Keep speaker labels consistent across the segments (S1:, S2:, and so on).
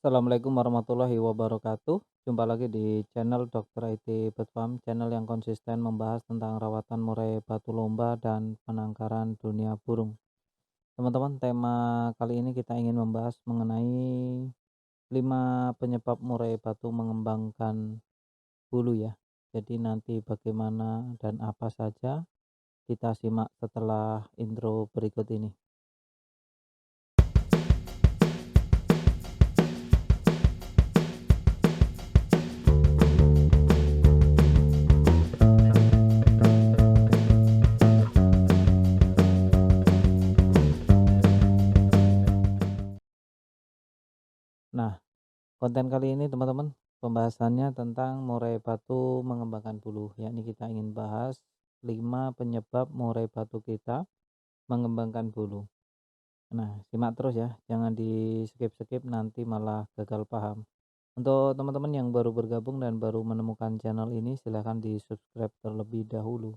S1: Assalamualaikum warahmatullahi wabarakatuh. Jumpa lagi di channel Dokter IT Bird Farm, channel yang konsisten membahas tentang rawatan murai batu lomba dan penangkaran dunia burung. Teman-teman, tema kali ini kita ingin membahas mengenai 5 penyebab murai batu mengembangkan bulu ya. Jadi nanti bagaimana dan apa saja kita simak setelah intro berikut ini. Nah, konten kali ini teman-teman, pembahasannya tentang murai batu mengembangkan bulu, yakni kita ingin bahas 5 penyebab murai batu kita mengembangkan bulu. Nah, simak terus ya, jangan di skip-skip nanti malah gagal paham. Untuk teman-teman yang baru bergabung dan baru menemukan channel ini, silahkan di subscribe terlebih dahulu.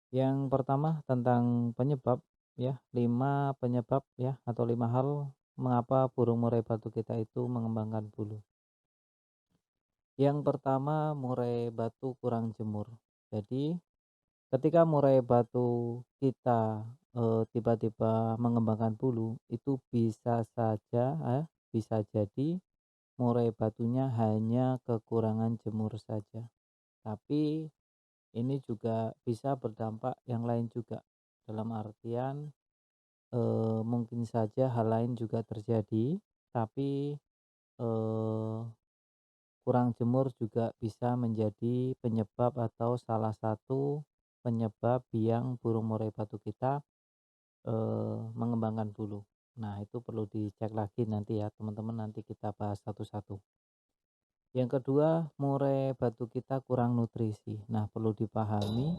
S1: Yang pertama tentang penyebab ya, 5 penyebab ya atau 5 hal mengapa burung murai batu kita itu mengembangkan bulu. Yang pertama, murai batu kurang jemur. Jadi, ketika murai batu kita tiba-tiba mengembangkan bulu, itu bisa saja bisa jadi murai batunya hanya kekurangan jemur saja. Tapi ini juga bisa berdampak yang lain juga. Dalam artian mungkin saja hal lain juga terjadi, tapi eh, kurang jemur juga bisa menjadi penyebab atau salah satu penyebab yang burung murai batu kita mengembangkan bulu. Nah, itu perlu dicek lagi nanti ya, teman-teman, nanti kita bahas satu-satu. Yang kedua, murai batu kita kurang nutrisi. Nah, perlu dipahami,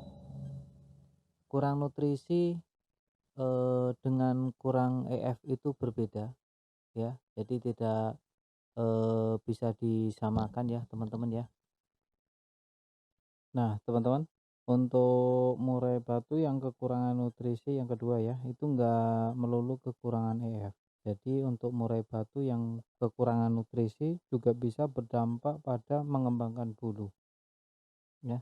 S1: kurang nutrisi dengan kurang EF itu berbeda ya. Jadi tidak bisa disamakan ya, teman-teman ya. Nah, teman-teman, untuk murai batu yang kekurangan nutrisi yang kedua ya, itu enggak melulu kekurangan EF. Jadi untuk murai batu yang kekurangan nutrisi juga bisa berdampak pada mengembangkan bulu ya.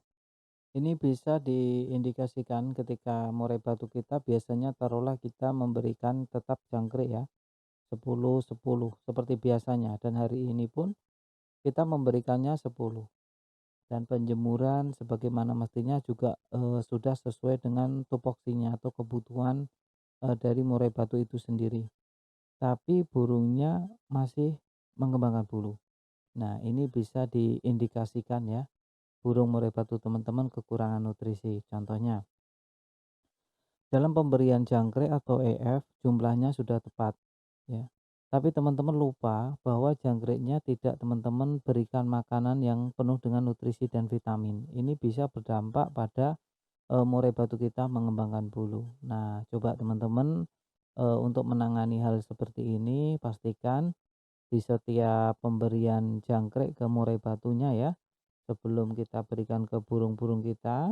S1: Ini bisa diindikasikan ketika murai batu kita biasanya taruhlah kita memberikan tetap jangkrik ya, 10 10 seperti biasanya, dan hari ini pun kita memberikannya 10. Dan penjemuran sebagaimana mestinya juga sudah sesuai dengan tupoksinya atau kebutuhan dari murai batu itu sendiri. Tapi burungnya masih mengembangkan bulu. Nah, ini bisa diindikasikan ya, burung murai batu teman-teman kekurangan nutrisi. Contohnya, dalam pemberian jangkrik atau EF jumlahnya sudah tepat ya. Tapi teman-teman lupa bahwa jangkriknya tidak teman-teman berikan makanan yang penuh dengan nutrisi dan vitamin. Ini bisa berdampak pada murai batu kita mengembangkan bulu. Nah, coba teman-teman untuk menangani hal seperti ini pastikan di setiap pemberian jangkrik ke murai batunya ya, sebelum kita berikan ke burung-burung kita,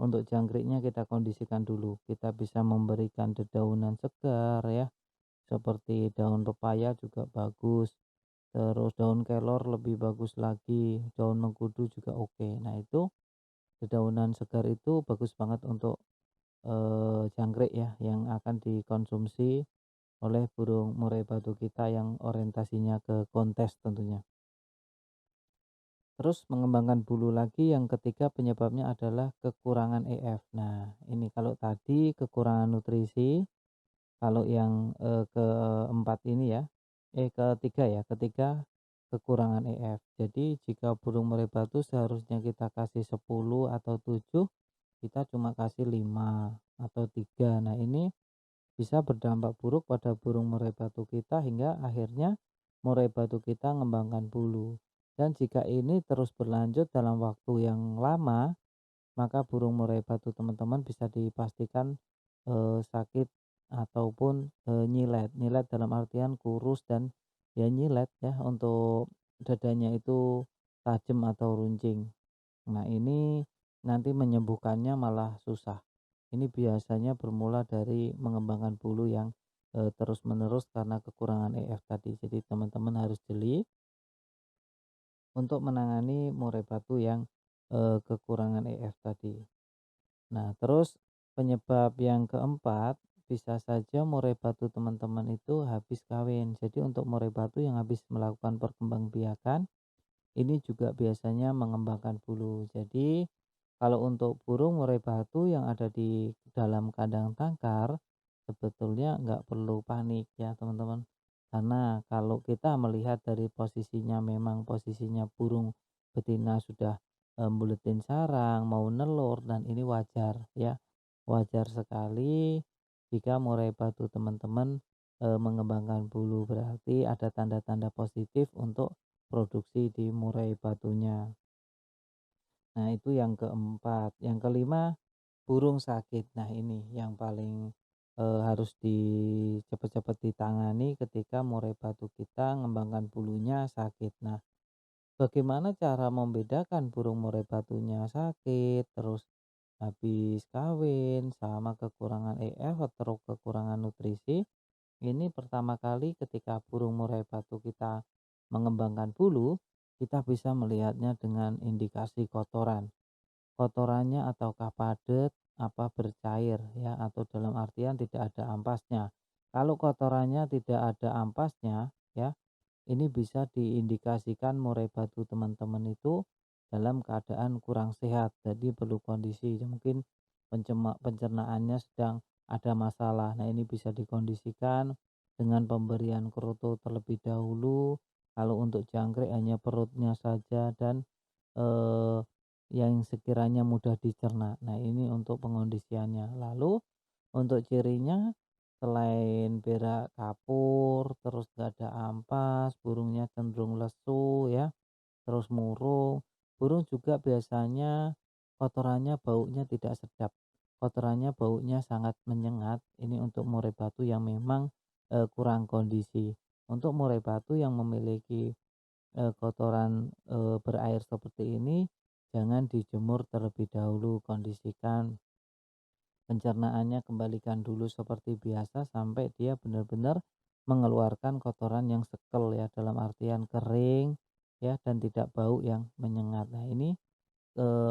S1: untuk jangkriknya kita kondisikan dulu. Kita bisa memberikan dedaunan segar ya, seperti daun pepaya juga bagus, terus daun kelor lebih bagus lagi, daun mengkudu juga oke. Nah, itu dedaunan segar itu bagus banget untuk jangkrik ya, yang akan dikonsumsi oleh burung murai batu kita yang orientasinya ke kontes tentunya. Terus mengembangkan bulu lagi yang ketiga penyebabnya adalah kekurangan EF. Nah, ini kalau tadi kekurangan nutrisi, kalau yang keempat ini ya, ketiga ya, ketiga kekurangan EF. Jadi jika burung murai batu seharusnya kita kasih 10 atau 7, kita cuma kasih 5 atau 3. Nah, ini bisa berdampak buruk pada burung murai batu kita hingga akhirnya murai batu kita mengembangkan bulu. Dan jika ini terus berlanjut dalam waktu yang lama, maka burung murai batu teman-teman bisa dipastikan sakit ataupun nyilet. Nyilet dalam artian kurus dan ya nyilet ya, untuk dadanya itu tajam atau runcing. Nah, ini nanti menyembuhkannya malah susah. Ini biasanya bermula dari mengembangkan bulu yang terus-menerus karena kekurangan EF tadi. Jadi teman-teman harus jeli untuk menangani murai batu yang, kekurangan EF tadi. Nah, terus penyebab yang keempat, bisa saja murai batu teman-teman itu habis kawin. Jadi untuk murai batu yang habis melakukan perkembangbiakan, ini juga biasanya mengembangkan bulu. Jadi kalau untuk burung murai batu yang ada di dalam kandang tangkar, sebetulnya nggak perlu panik ya teman-teman. Karena kalau kita melihat dari posisinya, memang posisinya burung betina sudah buletin sarang, mau nelur, dan ini wajar ya. Wajar sekali jika murai batu teman-teman mengembangkan bulu, berarti ada tanda-tanda positif untuk produksi di murai batunya. Nah, itu yang keempat. Yang kelima, burung sakit. Nah, ini yang paling harus cepet-cepet ditangani ketika murai batu kita mengembangkan bulunya sakit. Nah, bagaimana cara membedakan burung murai batunya sakit, terus habis kawin, sama kekurangan EF atau kekurangan nutrisi? Ini pertama kali ketika burung murai batu kita mengembangkan bulu, kita bisa melihatnya dengan indikasi kotoran. Kotorannya ataukah padat, apa bercair ya, atau dalam artian tidak ada ampasnya. Kalau kotorannya tidak ada ampasnya ya, ini bisa diindikasikan murai batu teman-teman itu dalam keadaan kurang sehat. Jadi perlu kondisi mungkin pencernaannya sedang ada masalah. Nah, ini bisa dikondisikan dengan pemberian kroto terlebih dahulu. Kalau untuk jangkrik hanya perutnya saja, dan eh, yang sekiranya mudah dicerna. Nah, ini untuk pengondisiannya. Lalu untuk cirinya, selain berak kapur, terus gak ada ampas, burungnya cenderung lesu ya, terus murung. Burung juga biasanya kotorannya baunya tidak sedap. Kotorannya baunya sangat menyengat. Ini untuk murai batu yang memang kurang kondisi. Untuk murai batu yang memiliki kotoran berair seperti ini, jangan dijemur terlebih dahulu. Kondisikan pencernaannya, kembalikan dulu seperti biasa sampai dia benar-benar mengeluarkan kotoran yang sekel ya, dalam artian kering ya, dan tidak bau yang menyengat. Nah, ini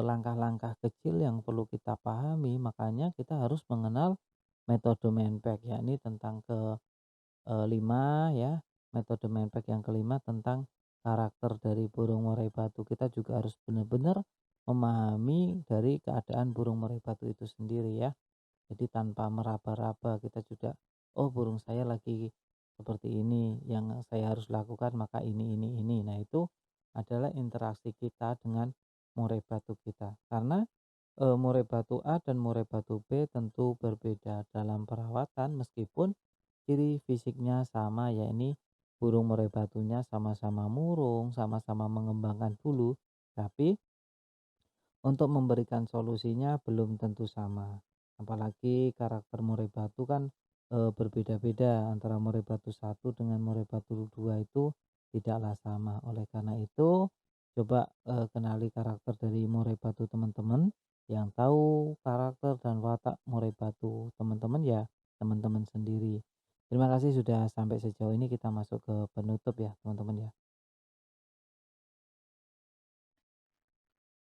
S1: langkah-langkah kecil yang perlu kita pahami, makanya kita harus mengenal metode Manpack, yakni tentang ke 5 ya, metode Manpack yang kelima tentang karakter dari burung murai batu. Kita juga harus benar-benar memahami dari keadaan burung murai batu itu sendiri ya. Jadi tanpa meraba-raba kita juga, oh burung saya lagi seperti ini, yang saya harus lakukan maka ini. Nah, itu adalah interaksi kita dengan murai batu kita. Karena murai batu A dan murai batu B tentu berbeda dalam perawatan, meskipun ciri fisiknya sama, yakni burung murai batunya sama-sama murung, sama-sama mengembangkan bulu, tapi untuk memberikan solusinya belum tentu sama. Apalagi karakter murai batu kan berbeda-beda, antara murai batu satu dengan murai batu dua itu tidaklah sama. Oleh karena itu, coba kenali karakter dari murai batu teman-teman. Yang tahu karakter dan watak murai batu teman-teman ya teman-teman sendiri. Terima kasih sudah sampai sejauh ini, kita masuk ke penutup ya teman-teman ya.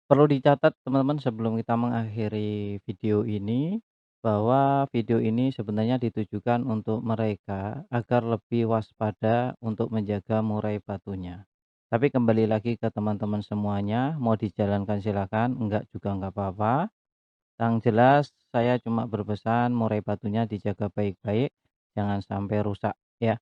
S1: Perlu dicatat teman-teman sebelum kita mengakhiri video ini, bahwa video ini sebenarnya ditujukan untuk mereka agar lebih waspada untuk menjaga murai batunya. Tapi kembali lagi ke teman-teman semuanya, mau dijalankan silakan, enggak juga enggak apa-apa. Yang jelas saya cuma berpesan murai batunya dijaga baik-baik, jangan sampai rusak ya.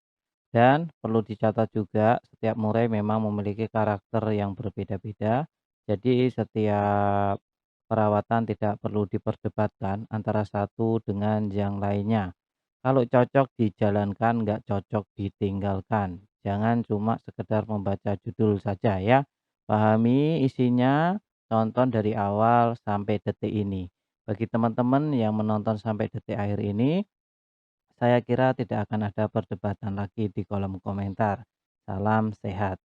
S1: Dan perlu dicatat juga, setiap murai memang memiliki karakter yang berbeda-beda. Jadi setiap perawatan tidak perlu diperdebatkan antara satu dengan yang lainnya. Kalau cocok dijalankan, nggak cocok ditinggalkan. Jangan cuma sekedar membaca judul saja ya. Pahami isinya, tonton dari awal sampai detik ini. Bagi teman-teman yang menonton sampai detik akhir ini, saya kira tidak akan ada perdebatan lagi di kolom komentar. Salam sehat.